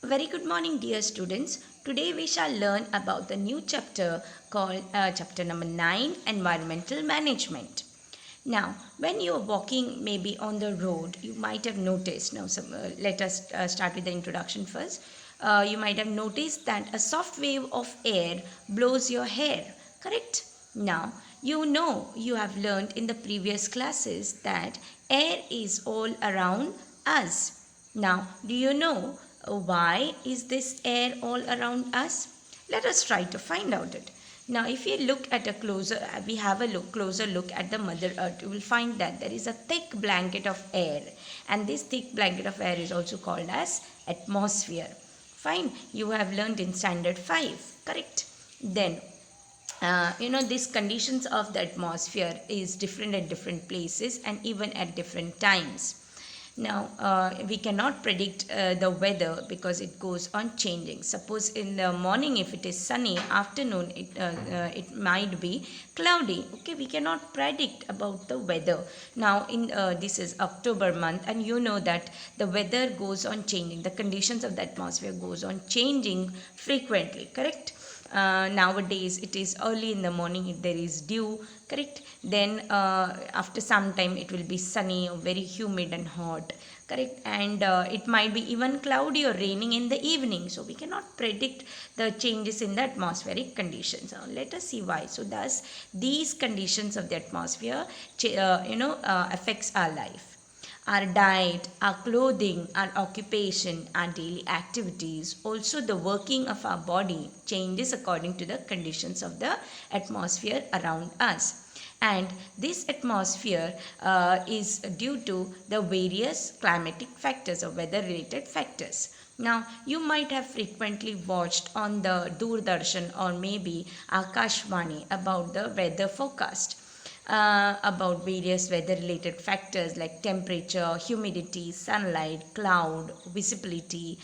Very good morning, dear students. Today we shall learn about the new chapter called chapter number 9, Environmental Management. Now, when you are walking maybe on the road, you might have noticed. Now, let us start with the introduction first. You might have noticed that a soft wave of air blows your hair, correct? Now, you have learned in the previous classes that air is all around us. Now, do you know why is this air all around us? Let us try to find out it. Now, if you look at a closer, we have a closer look at the Mother Earth, you will find that there is a thick blanket of air, and this thick blanket of air is also called as atmosphere. Fine, you have learned in standard 5, correct? Then these conditions of the atmosphere is different at different places and even at different times. Now, we cannot predict the weather because it goes on changing. Suppose in the morning if it is sunny, afternoon it might be cloudy. Okay, we cannot predict about the weather. Now, in this is October month, and you know that the weather goes on changing. The conditions of the atmosphere goes on changing frequently, correct? Nowadays it is early in the morning, there is dew, correct? Then after some time it will be sunny or very humid and hot, correct? And it might be even cloudy or raining in the evening. So we cannot predict the changes in the atmospheric conditions. Let us see why. So thus these conditions of the atmosphere affects our life. Our diet, our clothing, our occupation, our daily activities, also the working of our body changes according to the conditions of the atmosphere around us. And this atmosphere is due to the various climatic factors or weather related factors. Now, you might have frequently watched on the Doordarshan or maybe Akashvani about the weather forecast. About various weather related factors like temperature, humidity, sunlight, cloud, visibility,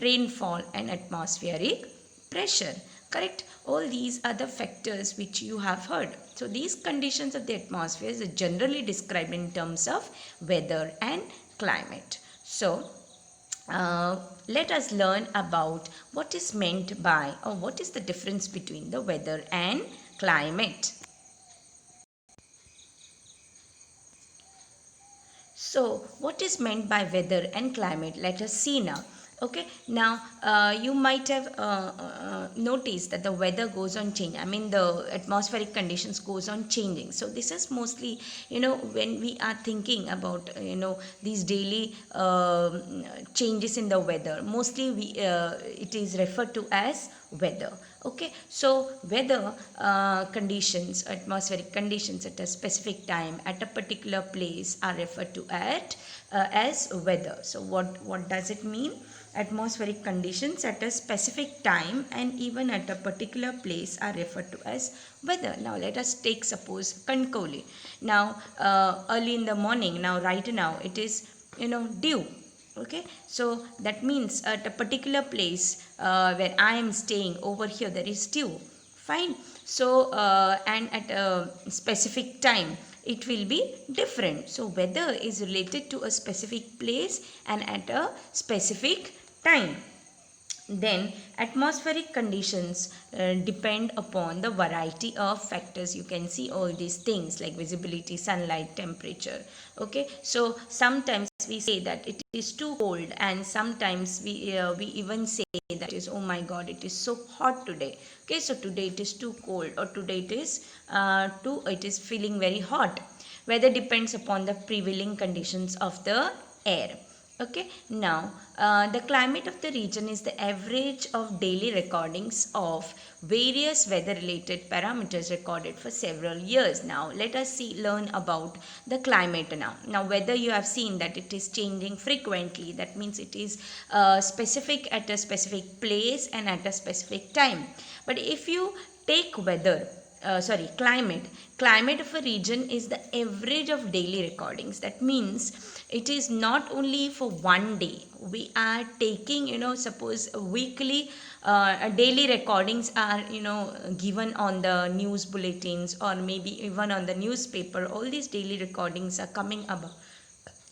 rainfall, and atmospheric pressure. Correct? All these are the factors which you have heard. So, these conditions of the atmosphere is generally described in terms of weather and climate. So, let us learn about what is meant by or what is the difference between the weather and climate. So, what is meant by weather and climate? Let us see now. Okay, now you might have noticed that the weather goes on changing. I mean, the atmospheric conditions goes on changing. So this is mostly, when we are thinking about, these daily changes in the weather. Mostly, it is referred to as weather. Okay, so weather conditions, atmospheric conditions at a specific time at a particular place are referred to as weather. So what does it mean? Atmospheric conditions at a specific time and even at a particular place are referred to as weather. Now let us take suppose Kankoli. Now early in the morning, now right now it is dew. Okay, so that means at a particular place where I am staying over here there is dew. Fine. So and at a specific time it will be different. So weather is related to a specific place and at a specific time. Then atmospheric conditions depend upon the variety of factors. You can see all these things like visibility, sunlight, temperature. Okay, so sometimes we say that it is too cold, and sometimes we even say that is, oh my god, it is so hot today. Okay, so today it is too cold, or today it is feeling very hot. Weather depends upon the prevailing conditions of the air. Okay, now the climate of the region is the average of daily recordings of various weather related parameters recorded for several years. Now let us learn about the climate now. Now weather, you have seen that it is changing frequently. That means it is specific at a specific place and at a specific time. But if you take climate of a region is the average of daily recordings. That means it is not only for one day. We are taking, suppose weekly daily recordings are given on the news bulletins or maybe even on the newspaper. All these daily recordings are coming about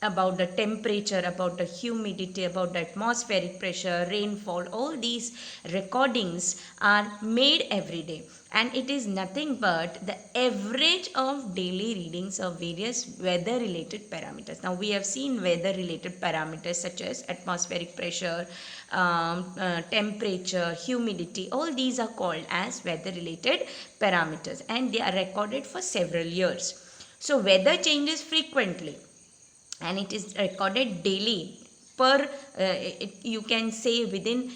about the temperature, about the humidity, about the atmospheric pressure, rainfall. All these recordings are made every day, and it is nothing but the average of daily readings of various weather related parameters. Now we have seen weather related parameters such as atmospheric pressure, temperature, humidity. All these are called as weather related parameters, and they are recorded for several years. So weather changes frequently, and it is recorded daily per you can say within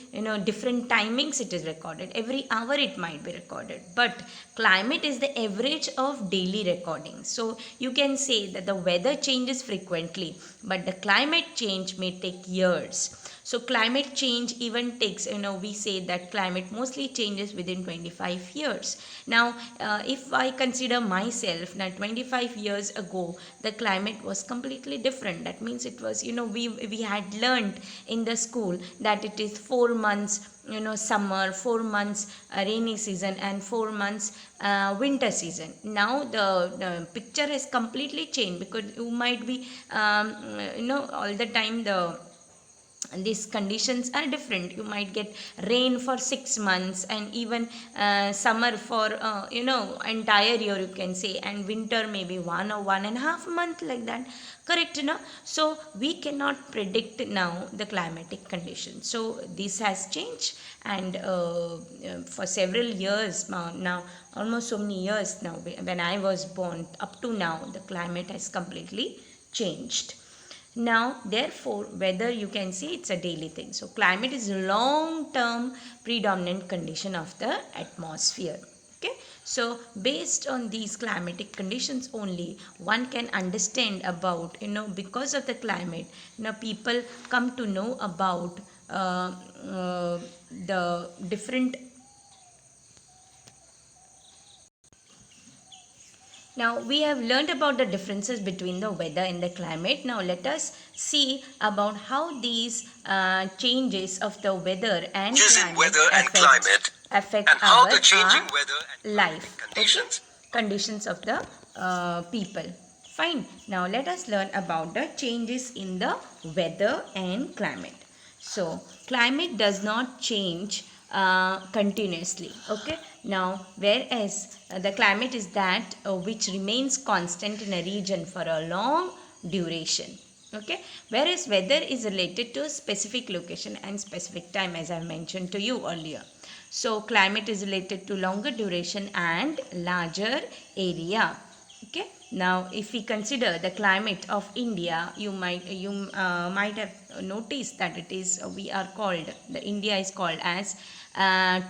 different timings. It is recorded every hour, it might be recorded, but climate is the average of daily recordings. So you can say that the weather changes frequently, but the climate change may take years. So climate change even takes, we say that climate mostly changes within 25 years. Now, if I consider myself, now 25 years ago, the climate was completely different. That means it was, we had learned in the school that it is 4 months, summer, 4 months rainy season, and 4 months winter season. Now the picture has completely changed, because you might be, all the time these conditions are different. You might get rain for 6 months, and even summer for entire year, you can say, and winter maybe 1 or 1.5 month, like that. Correct, so we cannot predict now the climatic conditions. So this has changed, and for several years now, almost so many years now, when I was born up to now, the climate has completely changed. Now, therefore, weather, you can see, it's a daily thing. So, climate is long-term predominant condition of the atmosphere. Okay. So, based on these climatic conditions only, one can understand about, because of the climate, people come to know about the different. Now we have learned about the differences between the weather and the climate. Now let us see about how these changes of the weather and affect and how the changing weather and life. conditions. Okay? Conditions of the people. Fine. Now let us learn about the changes in the weather and climate. So climate does not change continuously. Okay. Now whereas the climate is that which remains constant in a region for a long duration. Okay. Whereas weather is related to a specific location and specific time, as I mentioned to you earlier. So climate is related to longer duration and larger area. Okay. Now if we consider the climate of India, you might have noticed that it is the India is called as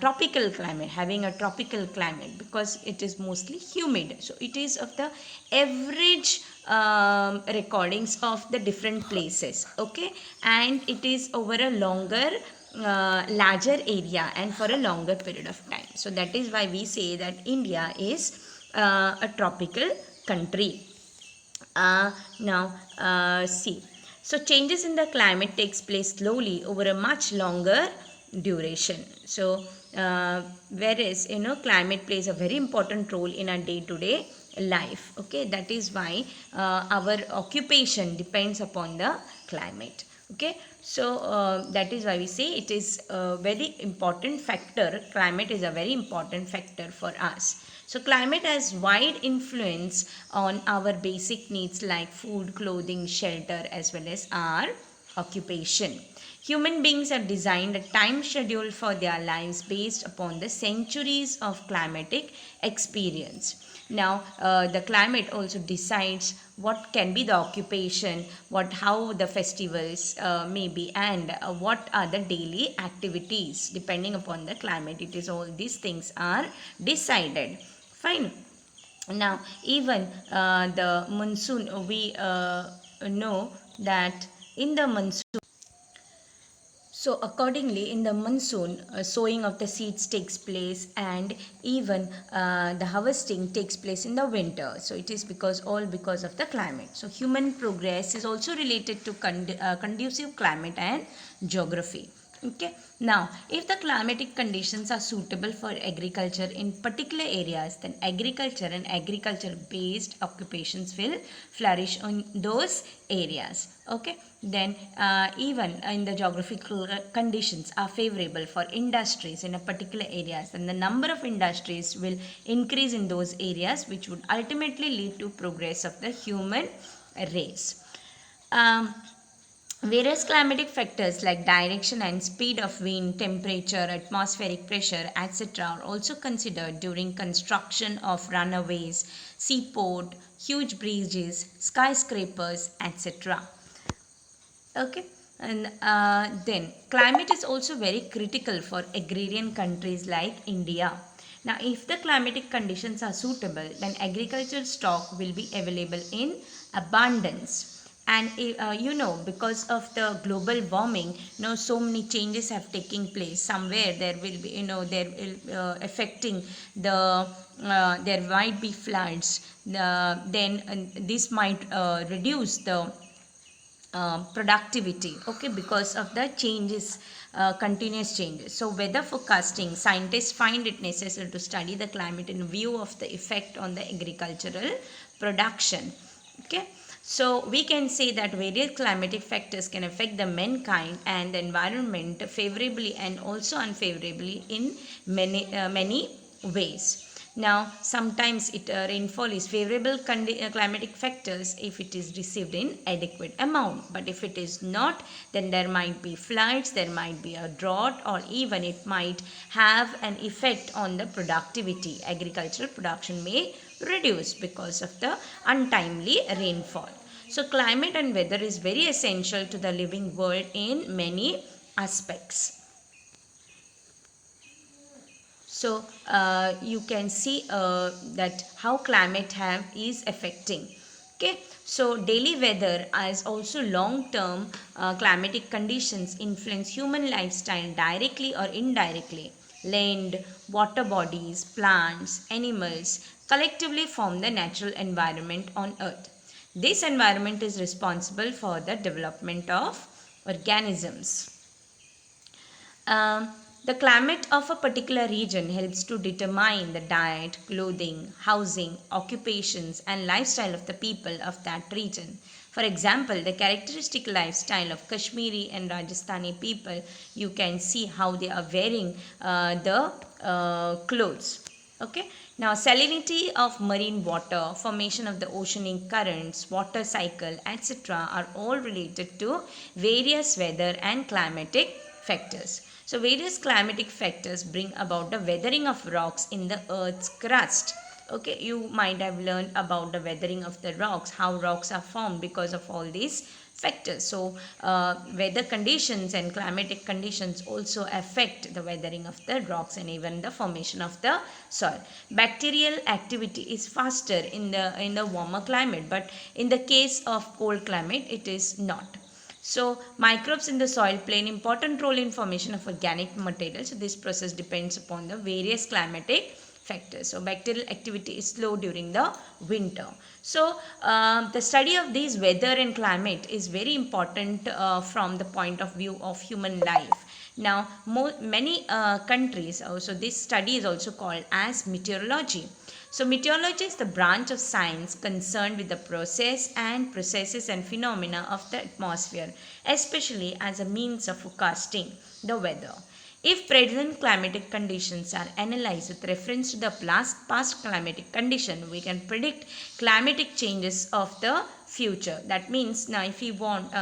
tropical climate, having a tropical climate, because it is mostly humid. So it is of the average recordings of the different places. Okay. And it is over a longer larger area and for a longer period of time. So that is why we say that India is a tropical country. Now see, so changes in the climate takes place slowly over a much longer duration. So whereas climate plays a very important role in our day-to-day life. Okay, that is why our occupation depends upon the climate. Okay, so that is why we say it is a very important factor. Climate is a very important factor for us. So climate has wide influence on our basic needs like food, clothing, shelter, as well as our occupation. Human beings have designed a time schedule for their lives based upon the centuries of climatic experience. Now the climate also decides what can be the occupation, how the festivals may be, and what are the daily activities depending upon the climate. It is all these things are decided. Fine. Now even the monsoon, we know that in the monsoon, so accordingly, in the monsoon, sowing of the seeds takes place, and even the harvesting takes place in the winter. So it is all because of the climate. So human progress is also related to conducive climate and geography. Okay. Now, if the climatic conditions are suitable for agriculture in particular areas, then agriculture and agriculture-based occupations will flourish on those areas. Okay. Then, even in the geographical conditions are favorable for industries in a particular areas, then the number of industries will increase in those areas, which would ultimately lead to progress of the human race. Um, Various climatic factors like direction and speed of wind, temperature, atmospheric pressure, etc., are also considered during construction of runways, seaport, huge bridges, skyscrapers, etc. Okay, and then climate is also very critical for agrarian countries like India. Now, if the climatic conditions are suitable, then agricultural stock will be available in abundance. And because of the global warming, so many changes have taken place. Somewhere there will be, there will affecting the there might be floods. Then this might reduce the productivity, okay, because of the changes, continuous changes. So weather forecasting scientists find it necessary to study the climate in view of the effect on the agricultural production. Okay, so we can say that various climatic factors can affect the mankind and the environment favorably and also unfavorably in many ways. Now, sometimes rainfall is favorable climatic factors if it is received in adequate amount. But if it is not, then there might be floods, there might be a drought, or even it might have an effect on the productivity. Agricultural production may reduce because of the untimely rainfall. So, climate and weather is very essential to the living world in many aspects. So you can see that how climate have is affecting. Okay, so daily weather as also long term climatic conditions influence human lifestyle directly or indirectly. Land, water bodies, plants, animals collectively form the natural environment on earth. This environment is responsible for the development of organisms. um, the climate of a particular region helps to determine the diet, clothing, housing, occupations, and lifestyle of the people of that region. For example, the characteristic lifestyle of Kashmiri and Rajasthani people, you can see how they are wearing the clothes. Okay. Now, salinity of marine water, formation of the oceanic currents, water cycle, etc., are all related to various weather and climatic factors. So, various climatic factors bring about the weathering of rocks in the earth's crust. Okay, you might have learned about the weathering of the rocks, how rocks are formed because of all these factors. So, weather conditions and climatic conditions also affect the weathering of the rocks and even the formation of the soil. Bacterial activity is faster in the warmer climate, but in the case of cold climate, it is not. So, microbes in the soil play an important role in formation of organic material. So, this process depends upon the various climatic factors. So, bacterial activity is slow during the winter. So, the study of these weather and climate is very important from the point of view of human life. Now, many countries, also this study is also called as meteorology. So, meteorology is the branch of science concerned with the processes and phenomena of the atmosphere, especially as a means of forecasting the weather. If present climatic conditions are analyzed with reference to the past climatic condition, we can predict climatic changes of the future. That means now if we want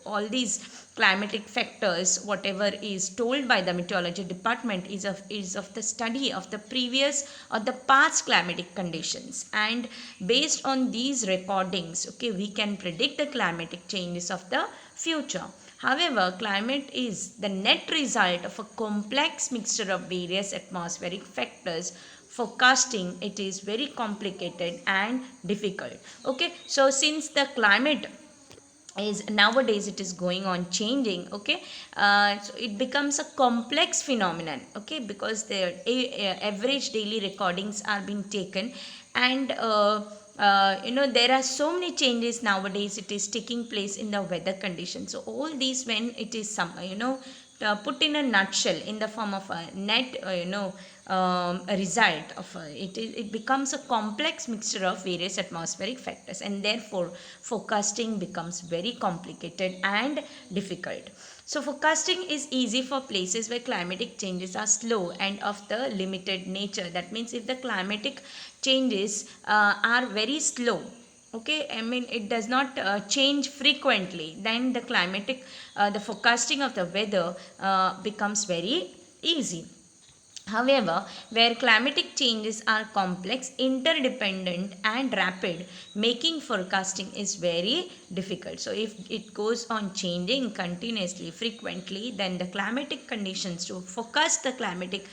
all these climatic factors, whatever is told by the meteorology department is of the study of the previous or the past climatic conditions, and based on these recordings, okay, we can predict the climatic changes of the future. However, climate is the net result of a complex mixture of various atmospheric factors. Forecasting it is very complicated and difficult. Okay, so since the climate is nowadays it is going on changing, okay, so it becomes a complex phenomenon, okay, because the average daily recordings are being taken, and there are so many changes nowadays it is taking place in the weather conditions. So all these when it is some put in a nutshell in the form of a net a result of it becomes a complex mixture of various atmospheric factors, and therefore forecasting becomes very complicated and difficult. So forecasting is easy for places where climatic changes are slow and of the limited nature. That means if the climatic changes are very slow, okay, I mean it does not change frequently, then the climatic the forecasting of the weather becomes very easy. However, where climatic changes are complex, interdependent, and rapid, making forecasting is very difficult. So, if it goes on changing continuously, frequently, then the climatic conditions to forecast the climatic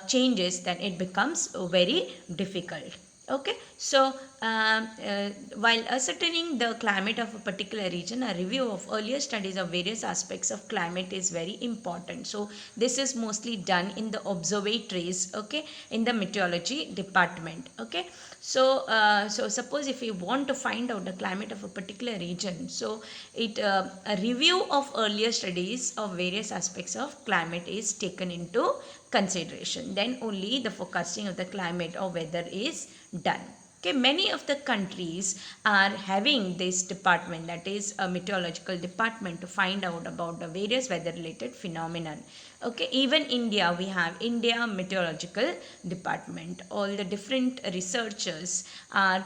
changes, then it becomes very difficult. Okay, so while ascertaining the climate of a particular region, a review of earlier studies of various aspects of climate is very important. So this is mostly done in the observatories, okay, in the meteorology department. Okay, so so suppose if you want to find out the climate of a particular region, so it a review of earlier studies of various aspects of climate is taken into consideration, then only the forecasting of the climate or weather is done. Okay, many of the countries are having this department, that is a meteorological department, to find out about the various weather related phenomenon. Okay, even India, we have India Meteorological Department. All the different researchers are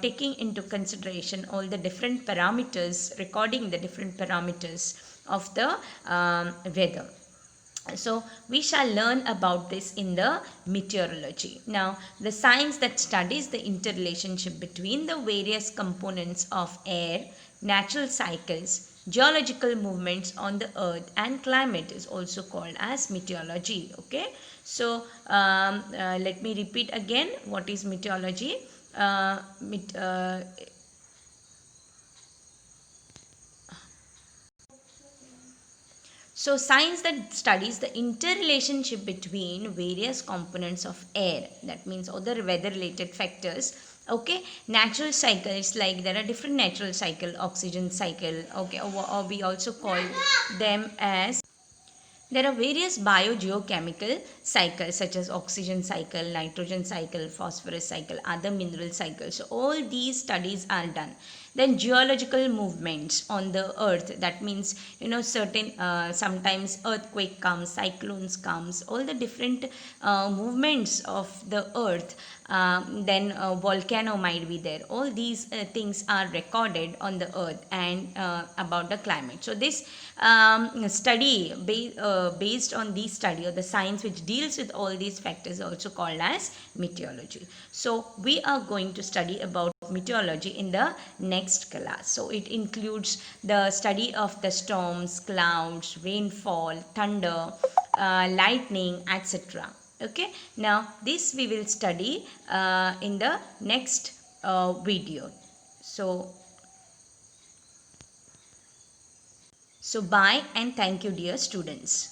taking into consideration all the different parameters, recording the different parameters of the weather. So we shall learn about this in the meteorology. Now, the science that studies the interrelationship between the various components of air, natural cycles, geological movements on the earth and climate is also called as meteorology. Okay, so let me repeat again what is meteorology. Uh, met, uh, So, science that studies the interrelationship between various components of air, that means other weather related factors. Okay, natural cycles, like there are different natural cycle, oxygen cycle, okay, or we also call them as, there are various biogeochemical cycles such as oxygen cycle, nitrogen cycle, phosphorus cycle, other mineral cycles. So all these studies are done. Then geological movements on the earth, that means certain sometimes earthquake comes, cyclones comes, all the different movements of the earth. Then volcano might be there. All these things are recorded on the earth and about the climate. So this study based on this study, or the science which deals with all these factors, also called as meteorology. So we are going to study about meteorology in the next class. So it includes the study of the storms, clouds, rainfall, thunder, lightning, etc. Okay, now this we will study in the next video. So bye and thank you, dear students.